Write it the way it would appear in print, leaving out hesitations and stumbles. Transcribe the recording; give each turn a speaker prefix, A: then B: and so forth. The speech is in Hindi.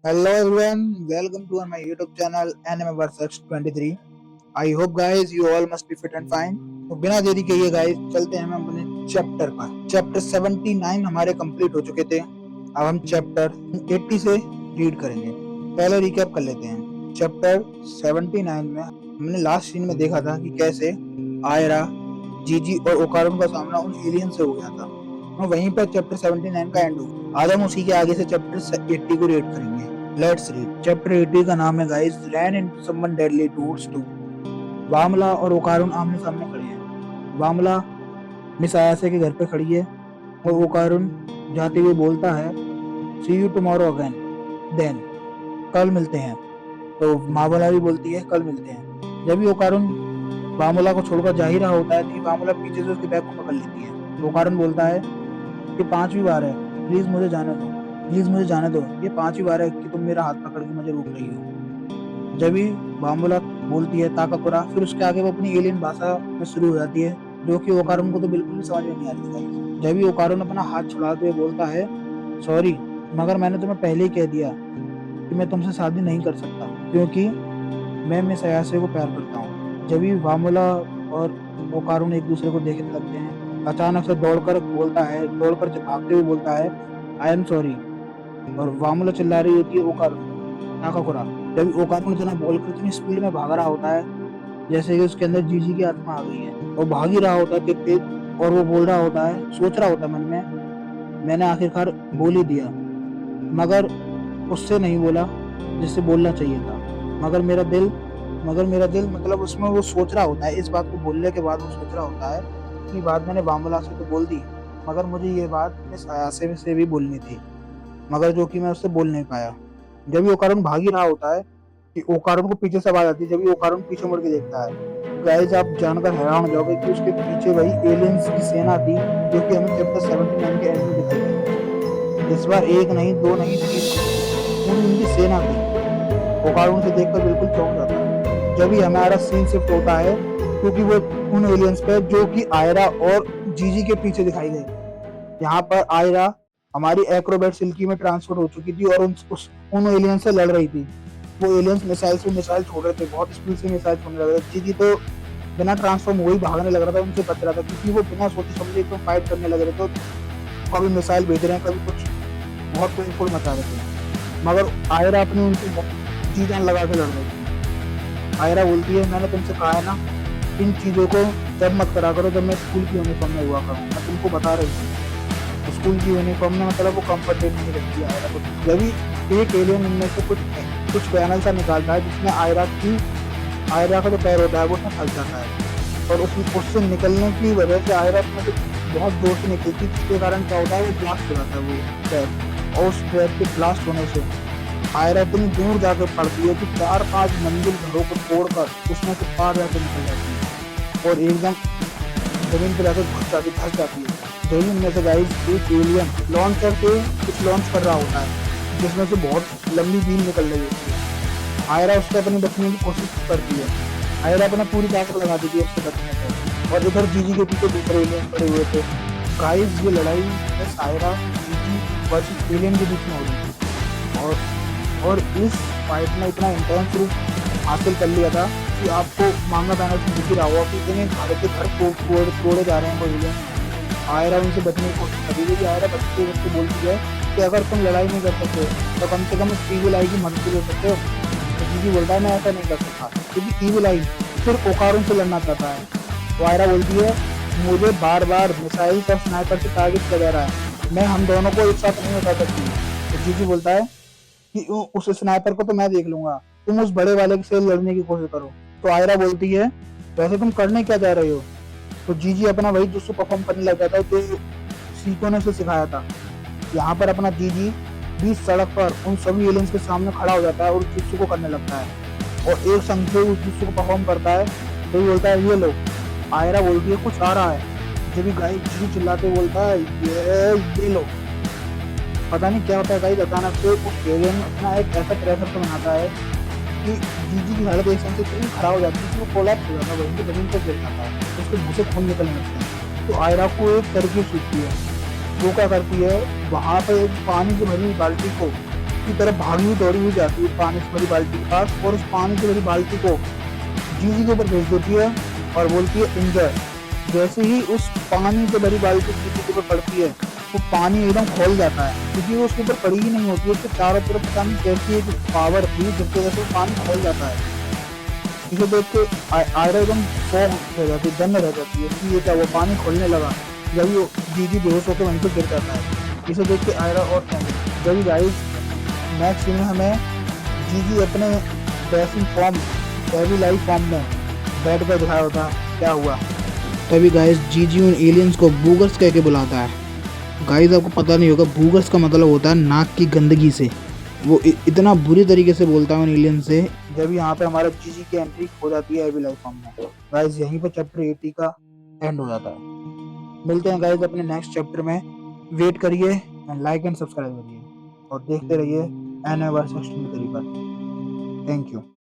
A: Hello everyone, welcome to my YouTube channel Anime vs 23. I hope guys you all must be fit and fine. तो बिना देरी के ये गाइस चलते हैं हम अपने चैप्टर पर। चैप्टर 79 हमारे कंप्लीट हो चुके थे। अब हम चैप्टर 80 से रीड करेंगे। पहले रिकैप कर लेते हैं। चैप्टर 79 में हमने लास्ट सीन में देखा था कि कैसे आयरा, जीजी और ओकारुन का सामना उन एलियन से हो गया था और वहीं पर चैप्टर 79 का एंड हो। आज हम उसी के आगे से चैप्टर 80 को रीड करेंगे। Let's read. चैप्टर 80 का नाम है guys ran into someone deadly towards to. वामला और ओकारुन आमने सामने खड़े हैं। वामला मिस आयासे के घर पे खड़ी है और ओकारुन जाते हुए बोलता है सी यू टुमारो अगेन, देन कल मिलते हैं। तो वामला भी बोलती है कल मिलते हैं। जब भी ओकारुन वामला को छोड़कर जा ही रहा होता है तो वामला पीछे से उसके बैग को पकड़ लेती है। तो ओकारुन बोलता है कि 5वीं बार है, प्लीज मुझे जाने दो, प्लीज मुझे जाने दो, ये 5वीं बार है कि तुम मेरा हाथ पकड़ के मुझे रोक रही हो। जब भी बामुला बोलती है ताकाकुरा, फिर उसके आगे वो अपनी एलियन भाषा में शुरू हो जाती है जो कि ओकारुन को तो बिल्कुल भी समझ में नहीं आती है। जब भी ओकारुन अपना हाथ छुड़ाते हुए बोलता है सॉरी, मगर मैंने तुम्हें पहले ही कह दिया कि मैं तुमसे शादी नहीं कर सकता क्योंकि मैं मिस अयासे को प्यार करता हूँ। जब भी वामुला और ओकारुन एक दूसरे को देखने लगते हैं, अचानक से दौड़कर बोलता है, दौड़कर भागते हुए बोलता है आई एम सॉरी। और वामुला चिल्ला रही होती है ओकारुन ताकाकुरा। जब ओकारुन इतना बोलकर इतनी स्पीड में भाग रहा होता है जैसे कि उसके अंदर जीजी की आत्मा आ गई है और भाग ही रहा होता है तेज तेज। और वो बोल रहा होता है, सोच रहा होता है मन में, मैंने आखिरकार बोल ही दिया, मगर उससे नहीं बोला जिससे बोलना चाहिए था। मगर मेरा दिल मगर मेरा दिल मतलब उसमें वो सोच रहा होता है, इस बात को बोलने के बाद वो सोच रहा होता है कि बात मैंने वामुला से तो बोल दी, मगर मुझे ये बात मिस अयासे से भी बोलनी थी, मगर जो कि मैं उससे बोल नहीं पाया। जब भी ओकारुन भाग ही रहा होता है कि ओकारुन को पीछे से आवाज आती है। जब भी ओकारुन पीछे मुड़ के देखता है, गाइस आप जानकर हैरान हो जाओगे कि उसके पीछे वही एलियंस की सेना थी जो कि हमें चैप्टर 79 के एंड में दिखाई गई थी। इस बार एक नहीं, दो नहीं, तीन नहीं, पूरी उनकी सेना थी। ओकारुन से देखकर बिल्कुल चौंक जाता है। जब भी हमारा सीन शिफ्ट होता है क्योंकि वो उन एलियंस पे जो कि आयरा और जीजी के पीछे दिखाई गई। यहाँ पर आयरा हमारी एक्रोबैट सिल्की में ट्रांसफर हो चुकी थी और उन एलियंस से लड़ रही थी। वो एलियंस मिसाइल से मिसाइल छोड़ रहे थे, बहुत स्पीड से मिसाइल छोड़ने लग रहे थे। जीजी तो बिना ट्रांसफॉर्म हुए ही भागने लग रहा था, उनसे बच रहा था क्योंकि वो बिना सोचे समझे तो फाइट करने लग रहे थे। कभी मिसाइल भेज रहे हैं, कभी कुछ, बहुत पेनफुल मचा रहे थे। मगर आयरा अपनी उनकी जी जान लगा के लड़ रही थी। आयरा बोलती है मैंने तुमसे कहा है ना, इन चीजों को जब मत करा करो जब मैं स्कूल की यूनिफॉर्म में हुआ करूँ। मैं तुमको बता रही थी स्कूल की यूनिफॉर्म में मतलब वो कंफर्टेबल नहीं लगती है आयरा को। जब भी एक एलियन इनमें से कुछ पैनल सा निकालता है जिसमें आयरा का जो पैर होता है वो उसमें फंस जाता है और उससे निकलने की वजह से आयरा उसमें से बहुत जोर से निकलती है, जिसके कारण क्या होता है वो ब्लास्ट हो जाता है वो पैर। और उस पैर के ब्लास्ट होने से आयरा इतनी दूर जाकर पड़ती है कि 4-5 मंजिल घरों को तोड़कर उसमें से पार जाकर निकल जाती है और एकदम जमीन पर जाकर धस जाती है। जमीन में से गाइस एक एलियन लॉन्चर से कुछ लॉन्च कर रहा होता है जिसमें से बहुत लंबी बीम निकल रही होती है। आयरा उससे अपनी बचने की कोशिश करती है। आयरा अपना पूरी ताकत लगा देती है उससे बचने पर। और इधर जीजी के पीछे दूसरे एलियन खड़े हुए थे। गाइस ये लड़ाई बस आयरा जीजी वर्सेस एलियन के बीच में हो रही थी और इस फाइट में इतना इंटेंस रूप हासिल कर लिया था कि आपको मांगा पैनल से दिख ही रहा होगा कि इतने घर के घर तोड़े जा रहे हैं कोई एलियन। आयरा उनसे बचने की कोशिश कर रही है। आयरा बचते बचते बोलती है कि अगर तुम लड़ाई नहीं कर सकते तो कम से कम उस ईविल आई की मदद ले सकते हो। तो जीजी बोलता है मैं ऐसा नहीं कर सकता क्योंकि ईविल आई सिर्फ ओकारुन से लड़ना चाहता है। तो आयरा बोलती है मुझे बार बार मिसाइल और स्नाइपर से टारगेट किया जा रहा है, मैं हम दोनों को एक साथ नहीं हटा सकती। तो जीजी बोलता है कि उस स्नाइपर को तो मैं देख लूंगा, तुम उस बड़े वाले से लड़ने की कोशिश करो। तो आयरा बोलती है वैसे तुम करने क्या जा रहे हो। तो जीजी अपना वही जुस्सू परफॉर्म करने लग जाता है जो सीको ने उसे सिखाया था। यहाँ पर अपना जीजी बीच सड़क पर उन सभी एलियंस के सामने खड़ा हो जाता है और उस जुस्सू को करने लगता है और एक संग से उस जुस्सू को परफॉर्म करता है। तो ये बोलता है ये लो। आयरा बोलती है कुछ आ रहा है। जब भी गाइस जीजी चिल्लाते बोलता है ये लो। पता नहीं क्या होता है गाइस, अचानक से उस एलियन अपना एक ऐसा प्रेशर तो बनाता है कि जीजी की हालत एकदम से इतनी खराब हो जाती है कि वो कोलैप्स हो जाता है, वहीं पे जमीन पर गिर जाता है, उसके मुंह से खून निकलने लगता है। तो आयरा को एक तरकीब सूझती है। वो क्या करती है, वहां पर एक पानी की भरी हुई बाल्टी को की तरफ भागी हुई दौड़ी हुई जाती है पानी से भरी बाल्टी के पास, और उस पानी से भरी बाल्टी को जीजी के ऊपर भेज देती है और बोलती है इंजर। जैसे ही उस पानी से भरी बाल्टी जीजी के ऊपर पड़ती है, वो पानी एकदम खोल जाता है, क्योंकि वो उसके ऊपर पड़ी ही नहीं होती है, उसके चारों तरफ पता नहीं कैसी एक पावर थी जिसकी वजह से वो पानी खोल जाता है। इसे देख के आयरा एकदम शॉक रह जाती है, दंग रह जाती है कि ये क्या, वो पानी खोलने लगा। जब वो जीजी बेहोश होकर वहीं पर गिर जाता है। इसे देख के आयरा और जब गाइस नेक्स्ट सीन में हमें जीजी अपने basic form, heavy life form में बेड पर दिखाया होता है क्या हुआ। तभी गाइस जीजी उन एलियंस को बूगर्स कह के बुलाता है। गाइस आपको पता नहीं होगा, बूगर्स का मतलब होता है नाक की गंदगी से। वो इतना बुरी तरीके से बोलता है उन एलियन से। जब यहाँ पे हमारा जीजी की एंट्री हो जाती है हेवी लाइफ फॉर्म में, गाइस यहीं पर चैप्टर 80 का एंड हो जाता है। मिलते हैं गाइस अपने नेक्स्ट चैप्टर में। वेट करिए एंड लाइक एंड सब्सक्राइब करिए और देखते रहिए एनिमे वर्सेस 23 पर। Thank you.